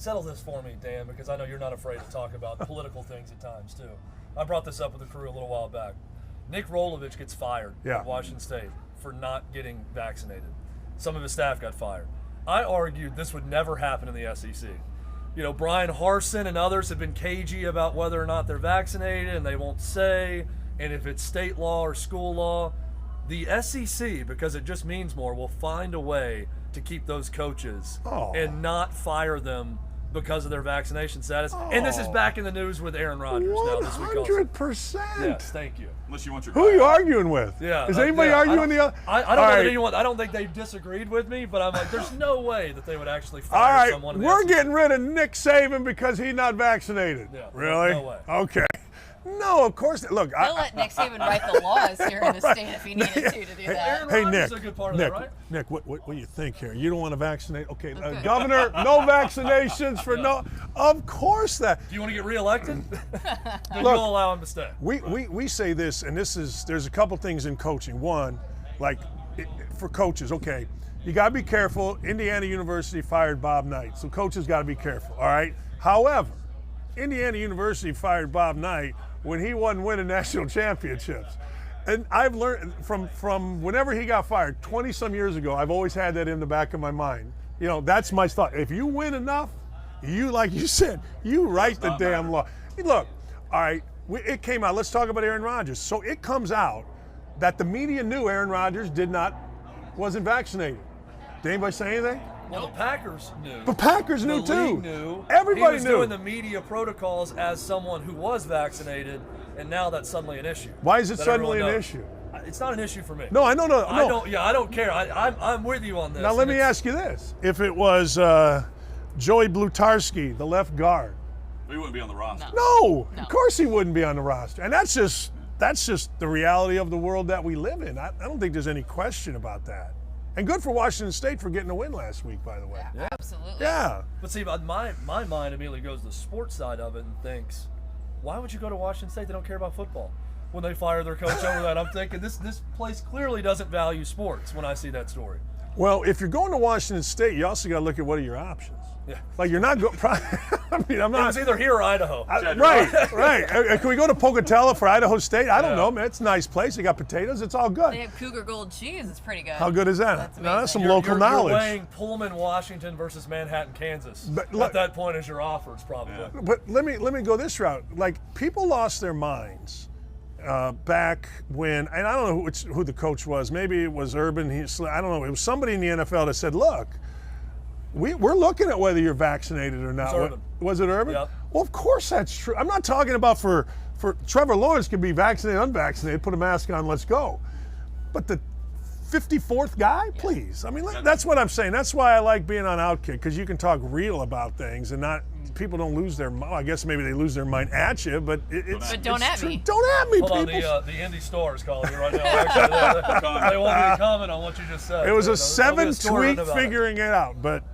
Settle this for me, Dan, because I know you're not afraid to talk about political things at times, too. I brought this up with the crew a little while back. Nick Rolovich gets fired at Washington State for not getting vaccinated. Some of his staff got fired. I argued this would never happen in the SEC. You know, Brian Harsin and others have been cagey about whether or not they're vaccinated, and they won't say, and if it's state law or school law. The SEC, because it just means more, will find a way to keep those coaches and not fire them because of their vaccination status. And this is back in the news with Aaron Rodgers now this week also. 100%. Yes, thank you. Unless you want your Who are you arguing with? Yeah, Is anybody arguing the other? I don't know that anyone. I don't think they disagreed with me, but I'm like, there's no way that they would actually fire someone. All right, we're getting rid of Nick Saban because he's not vaccinated. Yeah, really? No way. Okay. No, of course. Look, He'll let Nick Saban write the laws here in the state if he needed to do that. Aaron Nick. Rodgers is a good part of that, right? Nick, what do you think here? You don't want to vaccinate? Okay, Governor, no vaccinations for no. Of course that. Do you want to get reelected? Then Look, you'll allow him to stay. We say this, and there's a couple things in coaching. One, like for coaches, okay, you got to be careful. Indiana University fired Bob Knight, so coaches got to be careful. All right. However, Indiana University fired Bob Knight when he wasn't winning national championships. And I've learned from whenever he got fired 20-some years ago, I've always had that in the back of my mind. You know, that's my thought. If you win enough, like you said, you write the damn law. Look, all right, it came out. Let's talk about Aaron Rodgers. So it comes out that the media knew Aaron Rodgers wasn't vaccinated. Did anybody say anything? Well, the Packers knew. The Packers knew the too. League knew. Everybody he was knew. doing the media protocols as someone who was vaccinated, and now that's suddenly an issue. Why is it suddenly an issue? It's not an issue for me. No, I don't know. I don't care. I'm with you on this. Now let me ask you this: if it was Joey Blutarski, the left guard, he wouldn't be on the roster. No, of course he wouldn't be on the roster, and that's just the reality of the world that we live in. I don't think there's any question about that. And good for Washington State for getting a win last week, by the way. Yeah, absolutely. Yeah. But see, my mind immediately goes to the sports side of it and thinks, why would you go to Washington State? They don't care about football. When they fire their coach over that, I'm thinking this place clearly doesn't value sports when I see that story. Well, if you're going to Washington State, you also got to look at what are your options. Yeah. Like you're not going. I mean, I'm not. It was either here or Idaho. Right. Can we go to Pocatello for Idaho State? I don't know, man. It's a nice place. They got potatoes. It's all good. They have Cougar Gold cheese. It's pretty good. How good is that? That's some local you're knowledge. You're weighing Pullman, Washington versus Manhattan, Kansas. At that point, as your offers, probably. Yeah. But let me go this route. Like people lost their minds back when, and I don't know who the coach was. Maybe it was Urban. I don't know. It was somebody in the NFL that said, "Look, we're looking at whether you're vaccinated or not." Was it Urban? Yep. Well, of course that's true. I'm not talking about for Trevor Lawrence can be vaccinated, unvaccinated, put a mask on, let's go. But the 54th guy, please. I mean, that's what I'm saying. That's why I like being on Outkick, because you can talk real about things and not. People don't lose their mind. I guess maybe they lose their mind at you, but don't at me. Don't at me, Hold people. on, the Indy Star is calling you right now. Actually, they want me to comment on what you just said. It was a 7-tweet figuring it out, but.